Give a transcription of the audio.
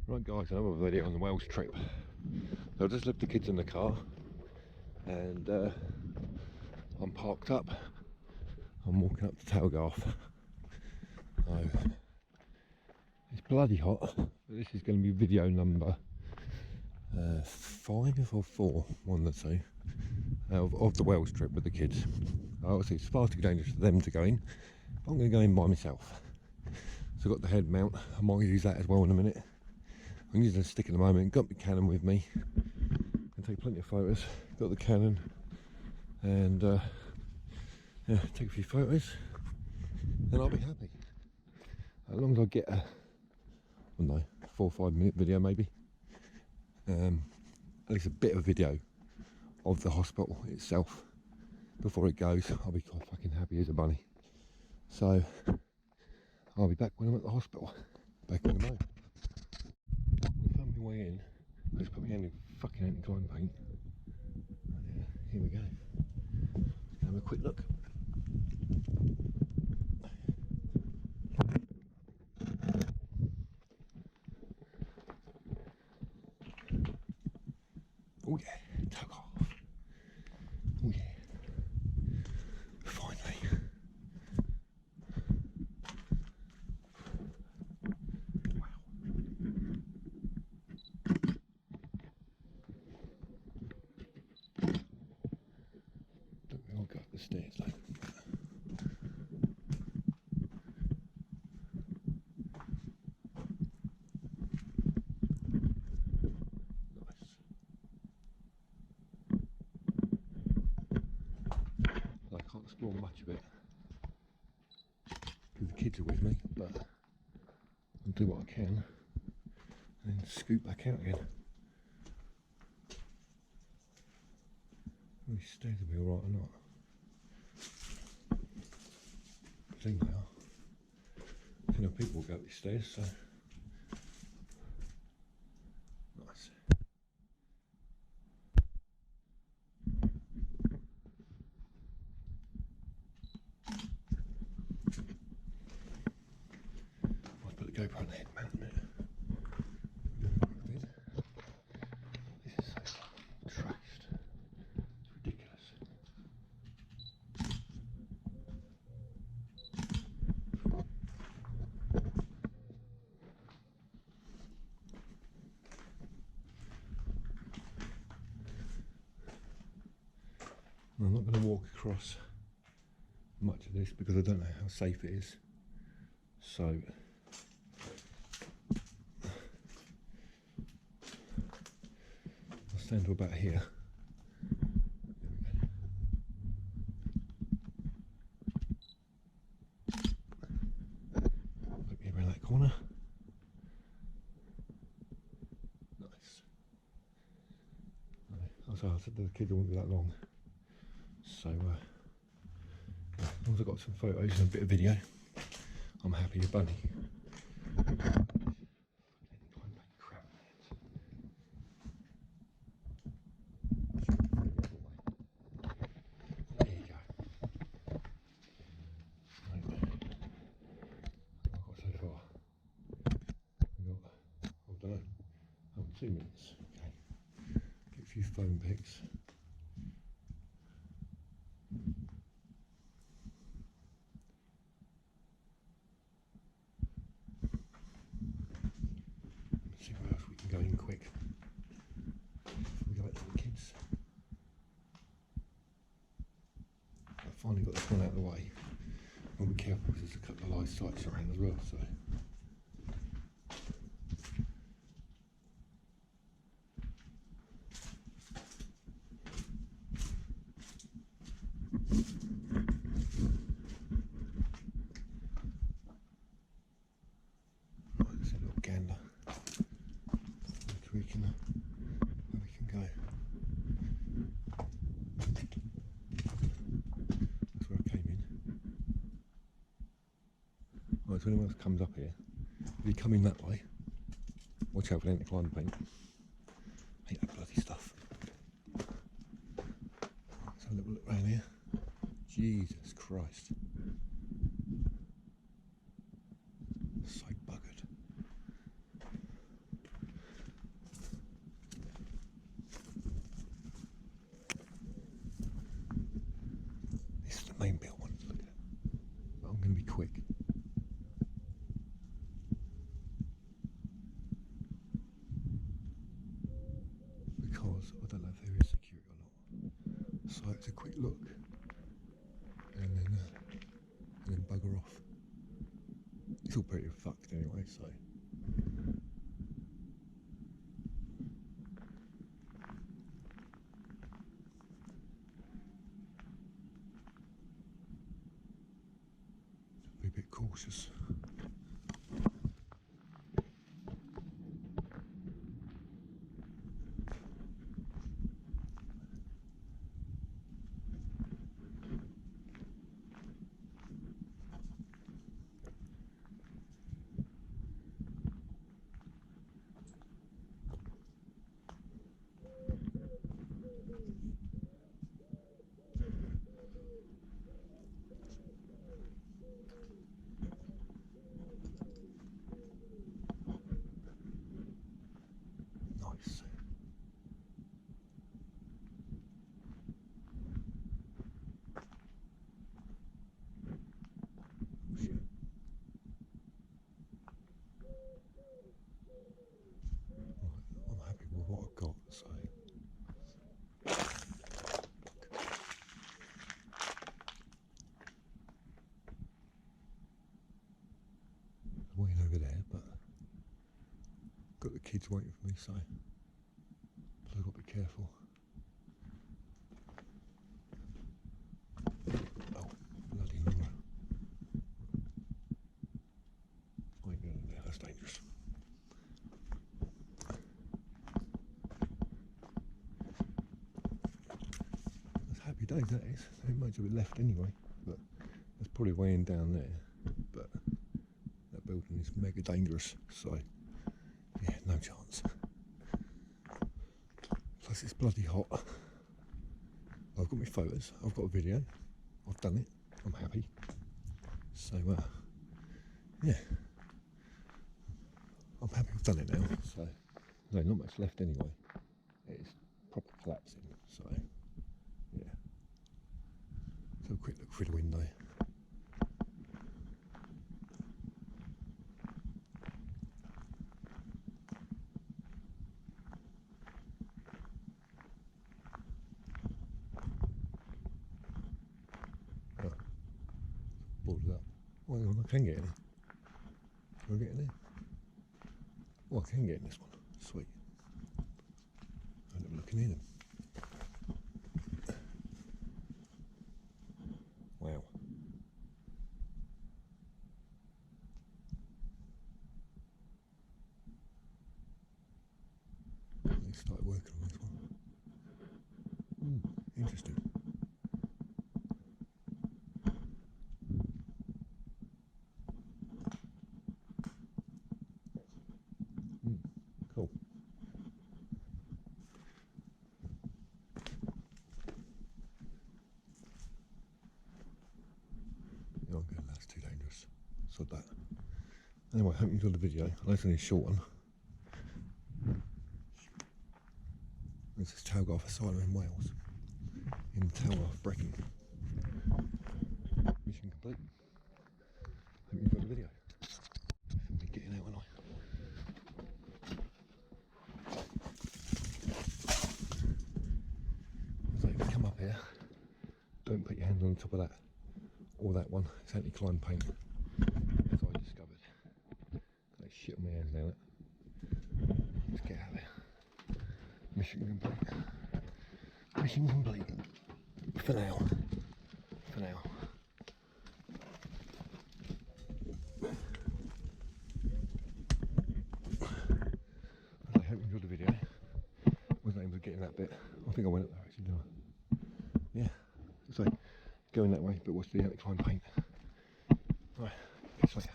Right guys, another video on the Wales trip. So I just left the kids in the car and I'm parked up. I'm walking up to Talgarth. So it's bloody hot, but this is going to be video number 5 or 4, one of the two, of the Wales trip with the kids. Obviously it's far too dangerous for them to go in, but I'm going to go in by myself. So I've got the head mount, I might use that as well in a minute. I'm using a stick at the moment, got my Canon with me, can take plenty of photos, got the Canon, and yeah, take a few photos, and I'll be happy. As long as I get a, I don't know, 4 or 5 minute video maybe, at least a bit of video of the hospital itself before it goes, I'll be quite fucking happy as a bunny. So, I'll be back when I'm at the hospital, back in a moment. I found my way in, I just put my hand in fucking anti-climb paint. Yeah, here we go. Let's have a quick look. Oh yeah, Talgarth. Oh yeah. Finally. Wow. Look, we all go up the stairs though. I can't explore much of it because the kids are with me, but I'll do what I can and then scoot back out again. These stairs will be alright or not. I think they are. I know people will go up these stairs, so nice. I'll put the GoPro on the head mount a minute. This is so trashed. It's ridiculous. I'm not going to walk across much of this because I don't know how safe it is. So I'll stand to about here. Put me around that corner. Nice. So I said the kids won't be that long. So as long as I've got some photos and a bit of video, I'm happy as a bunny. There you go. Right. I've got so far. I've got, I don't know, 2 minutes. Okay. Get a few phone pics. See where else we can go in quick before we go back to the kids. I finally got this one out of the way. I'll be careful because there's a couple of live sites around as well, so. Right, let's have a little gander. Where we can go. That's where I came in. Right, so anyone else comes up here, if you come in that way, watch out for the anti-climb paint. Hate that bloody stuff. Let's have a little look around here. Jesus Christ. So buggered. So I don't know if there is security or not. So it's a quick look and then bugger off. It's all pretty fucked anyway, so. Be a bit cautious. Nice. I'm happy with what I've got, so. I'm waiting over there, but got the kids waiting for me, so I've got to be careful. Oh, bloody Laura. I ain't going there, that's dangerous. That's happy days, that is. There ain't much of it left anyway, but that's probably weighing down there. But that building is mega dangerous, so yeah, no chance. Plus it's bloody hot. I've got my photos, I've got a video, I've done it, I'm happy. So yeah, I'm happy I've done it now. So no, not much left anyway. It's proper collapsing, so yeah. So a quick look through the window. Oh, boarded up. Oh, hang on, I can get in. Can I get in there? Oh, I can get in this one. Sweet. I end up looking in them. Wow. They started working on this one. Interesting. Cool. Yeah, I'm going, that's too dangerous. Sod that. Anyway, I hope you enjoyed the video. I know it's only a short one. This is Talgarth Asylum in Wales, in Talgarth, Brecon. Mission complete. Hope you enjoyed the video. I'll be getting out, won't I? So if you come up here, don't put your hands on the top of that or that one. It's anti-climb paint, as I discovered. Got shit on my hands now. Let's get out of there. Mission complete. Mission complete. For now. For now. I hope you enjoyed the video. Wasn't able to get in that bit. I think I went up there actually, didn't I? Yeah. So going that way, but watch the anti-climb paint. Alright, catch you later.